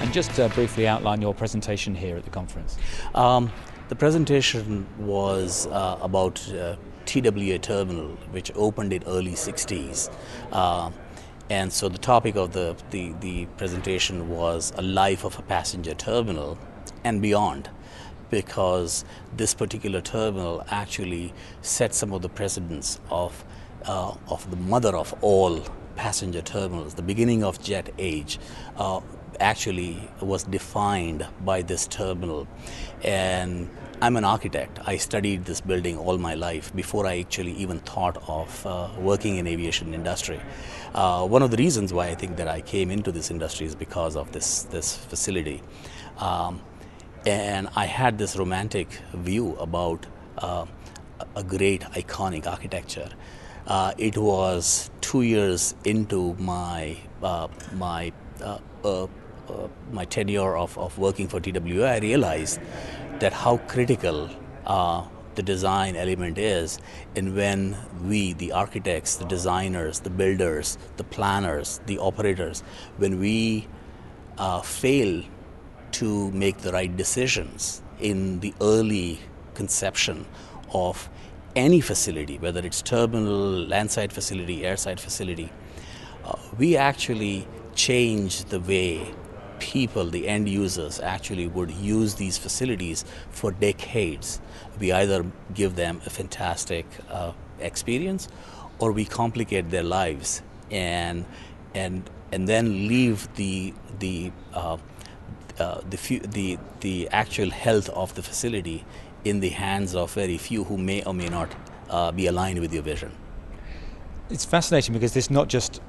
and just briefly outline your presentation here at the conference. The presentation was about TWA terminal, which opened in early 60s. And so the topic of the presentation was a life of a passenger terminal and beyond, because this particular terminal actually set some of the precedents of the mother of all passenger terminals. The beginning of jet age actually was defined by this terminal. And I'm an architect. I studied this building all my life before I actually even thought of working in aviation industry. One of the reasons why I think that I came into this industry is because of this facility. And I had this romantic view about a great iconic architecture. It was 2 years into my tenure of working for TWA, I realized that how critical the design element is, and when we, the architects, the designers, the builders, the planners, the operators, when we fail to make the right decisions in the early conception of any facility, whether it's terminal, landside facility, airside facility, we actually change the way people, the end users, actually would use these facilities for decades. We either give them a fantastic experience, or we complicate their lives and then leave the actual health of the facility in the hands of very few who may or may not be aligned with your vision. It's fascinating because this is not just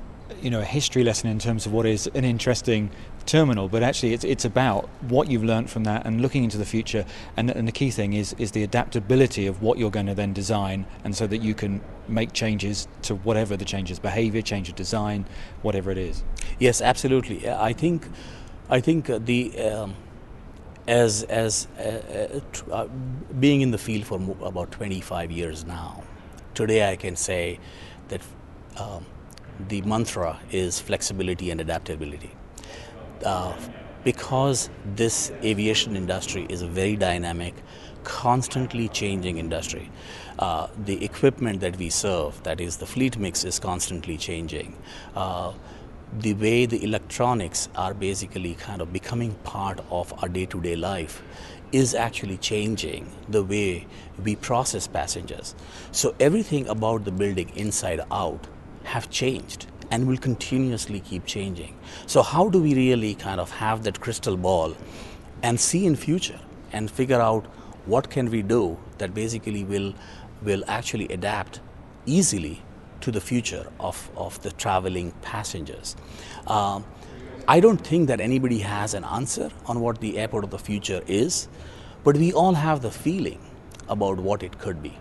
a history lesson in terms of what is an interesting terminal, but actually it's about what you've learned from that and looking into the future, and the key thing is the adaptability of what you're going to then design, and so that you can make changes to whatever the changes, behavior, change of design, whatever it is. Yes, absolutely. I think being in the field for about 25 years now, today I can say that the mantra is flexibility and adaptability. Because this aviation industry is a very dynamic, constantly changing industry. The equipment that we serve, that is the fleet mix, is constantly changing. The way the electronics are basically kind of becoming part of our day-to-day life is actually changing the way we process passengers. So everything about the building inside out have changed and will continuously keep changing. So how do we really kind of have that crystal ball and see in future and figure out what can we do that basically will actually adapt easily to the future of the traveling passengers? I don't think that anybody has an answer on what the airport of the future is, but we all have the feeling about what it could be.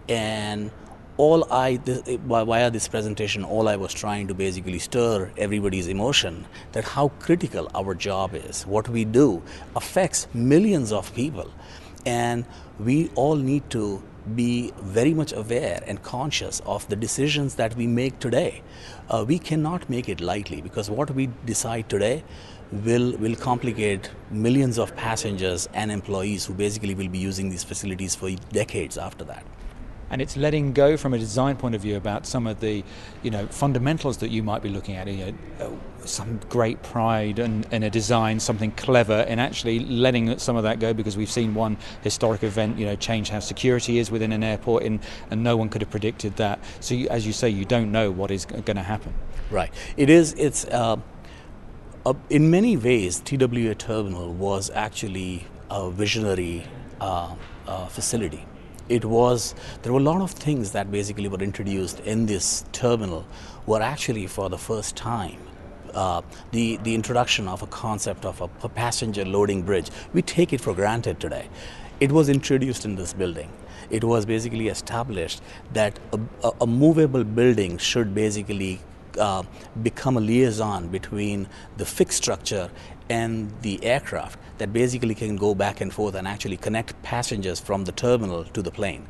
And via this presentation, all I was trying to basically stir everybody's emotion that how critical our job is. What we do affects millions of people, and we all need to be very much aware and conscious of the decisions that we make today. We cannot make it lightly, because what we decide today will complicate millions of passengers and employees who basically will be using these facilities for decades after that. And it's letting go from a design point of view about some of the, fundamentals that you might be looking at. Some great pride in a design, something clever, and actually letting some of that go, because we've seen one historic event, change how security is within an airport, and no one could have predicted that. So, as you say, you don't know what is going to happen. Right. It's in many ways, TWA Terminal was actually a visionary facility. There were a lot of things that basically were introduced in this terminal were actually for the first time. The introduction of a concept of a passenger loading bridge, we take it for granted today. It was introduced in this building. It was basically established that a movable building should basically become a liaison between the fixed structure and the aircraft that basically can go back and forth and actually connect passengers from the terminal to the plane.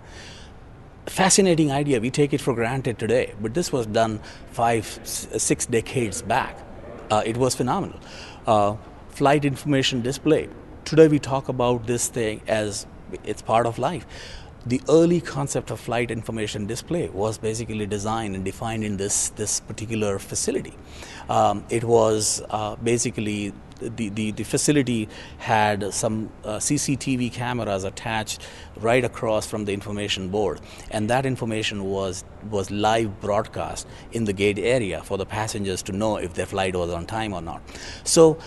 Fascinating idea, we take it for granted today, but this was done 5-6 decades back. It was phenomenal. flight information display. Today we talk about this thing as it's part of life. The early concept of flight information display was basically designed and defined in this particular facility. It was basically the facility had some CCTV cameras attached right across from the information board, and that information was live broadcast in the gate area for the passengers to know if their flight was on time or not. So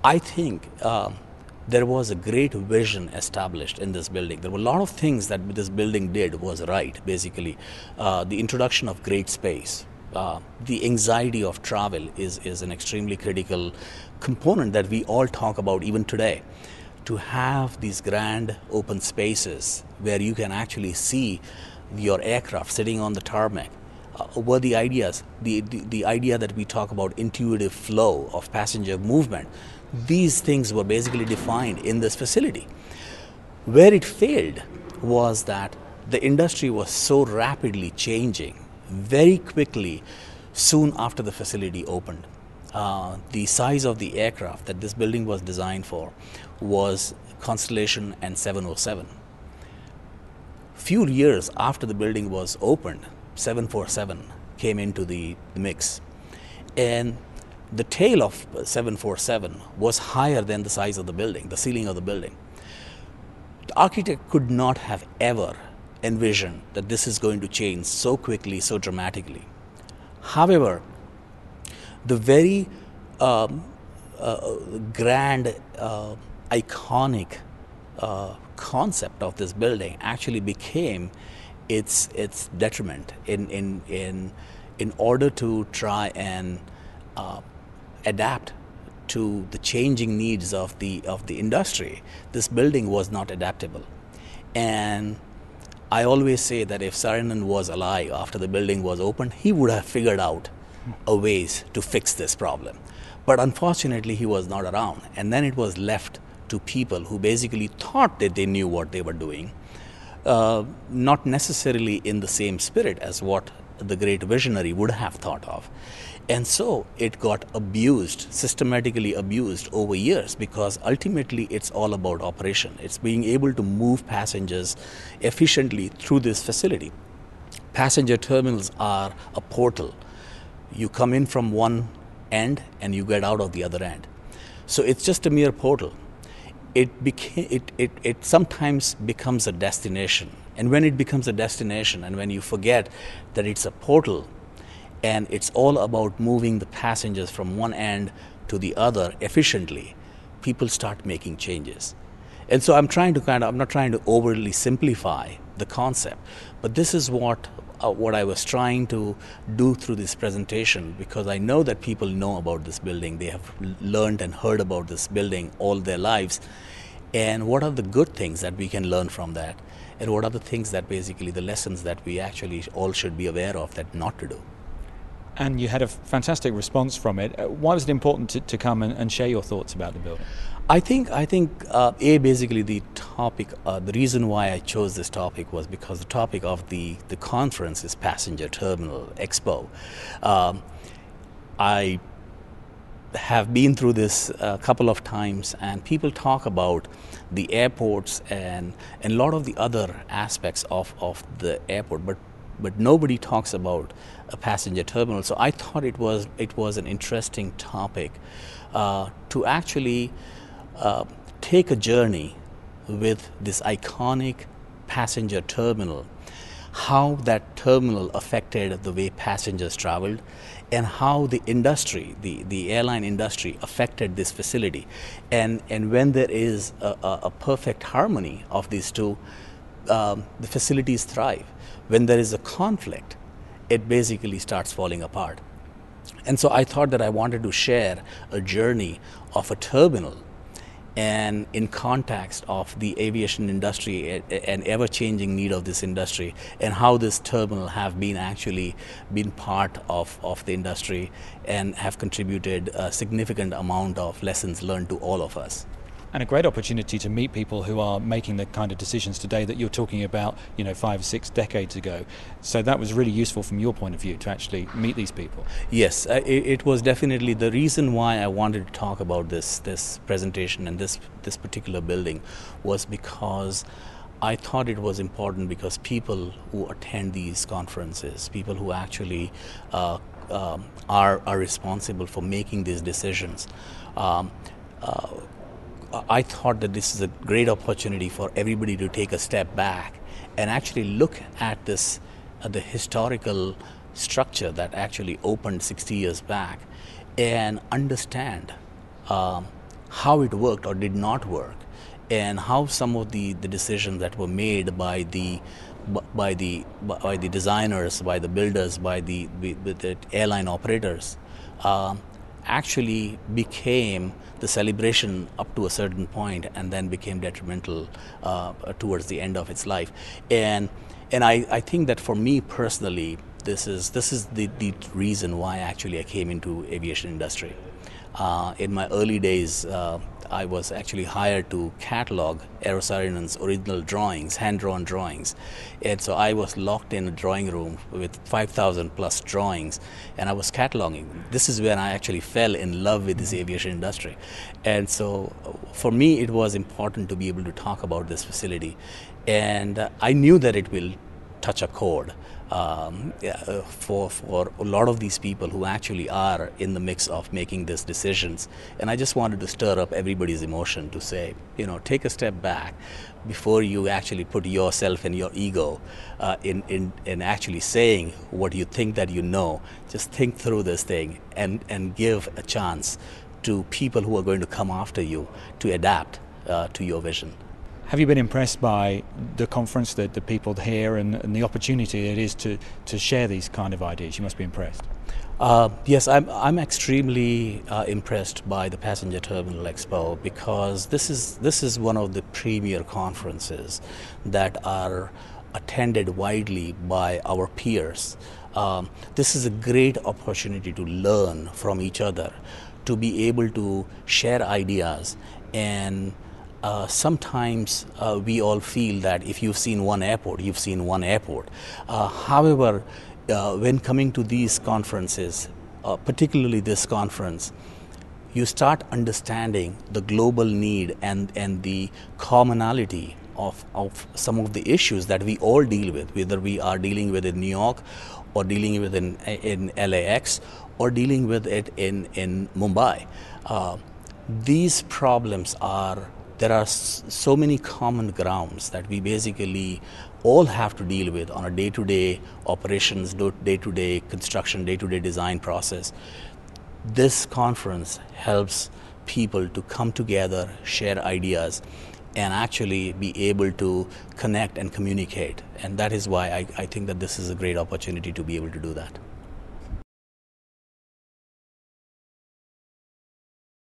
I think there was a great vision established in this building. There were a lot of things that this building did was right, basically. The introduction of great space. The anxiety of travel is an extremely critical component that we all talk about even today. To have these grand open spaces where you can actually see your aircraft sitting on the tarmac were the ideas. The idea that we talk about intuitive flow of passenger movement. These things were basically defined in this facility. Where it failed was that the industry was so rapidly changing very quickly soon after the facility opened. The size of the aircraft that this building was designed for was Constellation and 707. Few years after the building was opened, 747 came into the mix, and the tail of 747 was higher than the size of the building, the ceiling of the building. The architect could not have ever envisioned that this is going to change so quickly, so dramatically. However, the very grand, iconic concept of this building actually became its detriment in order to try and adapt to the changing needs of the industry. This building was not adaptable, and I always say that if Saranan was alive after the building was opened, he would have figured out a ways to fix this problem. But unfortunately, he was not around, and then it was left to people who basically thought that they knew what they were doing, not necessarily in the same spirit as what the great visionary would have thought of. And so it got abused, systematically abused over years, because ultimately it's all about operation. It's being able to move passengers efficiently through this facility. Passenger terminals are a portal. You come in from one end and you get out of the other end. So it's just a mere portal. It sometimes becomes a destination. And when it becomes a destination, and when you forget that it's a portal, and it's all about moving the passengers from one end to the other efficiently, people start making changes. And so I'm not trying to overly simplify the concept, but this is what I was trying to do through this presentation, because I know that people know about this building. They have learned and heard about this building all their lives. And what are the good things that we can learn from that? And what are the things that basically the lessons that we actually all should be aware of that not to do? And you had a fantastic response from it. Why was it important to come and share your thoughts about the building? I think basically the topic, the reason why I chose this topic was because the topic of the conference is Passenger Terminal Expo. I have been through this a couple of times, and people talk about the airports and a lot of the other aspects of the airport, but nobody talks about a passenger terminal. So I thought it was an interesting topic to actually take a journey with this iconic passenger terminal, how that terminal affected the way passengers traveled, and how the industry, the airline industry, affected this facility. And when there is a perfect harmony of these two, the facilities thrive. When there is a conflict, it basically starts falling apart. And so I thought that I wanted to share a journey of a terminal, and in context of the aviation industry and ever-changing need of this industry, and how this terminal have been part of the industry and have contributed a significant amount of lessons learned to all of us. And a great opportunity to meet people who are making the kind of decisions today that you're talking about, 5 or 6 decades ago. So that was really useful from your point of view to actually meet these people. Yes, it was definitely the reason why I wanted to talk about this presentation and this particular building was because I thought it was important, because people who attend these conferences, people who actually are responsible for making these decisions, I thought that this is a great opportunity for everybody to take a step back and actually look at this, the historical structure that actually opened 60 years back, and understand how it worked or did not work, and how some of the decisions that were made by the designers, by the builders, by the airline operators actually became the celebration up to a certain point, and then became detrimental towards the end of its life. And I think that for me personally, this is the reason why actually I came into aviation industry. In my early days, I was actually hired to catalog Aerosarinan's original drawings, hand-drawn drawings. And so I was locked in a drawing room with 5,000 plus drawings, and I was cataloging. This is when I actually fell in love with this aviation industry. And so for me, it was important to be able to talk about this facility. And I knew that it will touch a chord for a lot of these people who actually are in the mix of making these decisions. And I just wanted to stir up everybody's emotion to say, take a step back before you actually put yourself and your ego in actually saying what you think that you know. Just think through this thing and give a chance to people who are going to come after you to adapt to your vision. Have you been impressed by the conference, the people here, and the opportunity it is to share these kind of ideas? You must be impressed. Yes, I'm extremely impressed by the Passenger Terminal Expo, because this is one of the premier conferences that are attended widely by our peers. This is a great opportunity to learn from each other, to be able to share ideas. And sometimes we all feel that if you've seen one airport, you've seen one airport. However, when coming to these conferences, particularly this conference, you start understanding the global need and the commonality of some of the issues that we all deal with, whether we are dealing with in New York, or dealing with in LAX, or dealing with it in Mumbai. These problems there are so many common grounds that we basically all have to deal with on a day-to-day operations, day-to-day construction, day-to-day design process. This conference helps people to come together, share ideas, and actually be able to connect and communicate. And that is why I think that this is a great opportunity to be able to do that.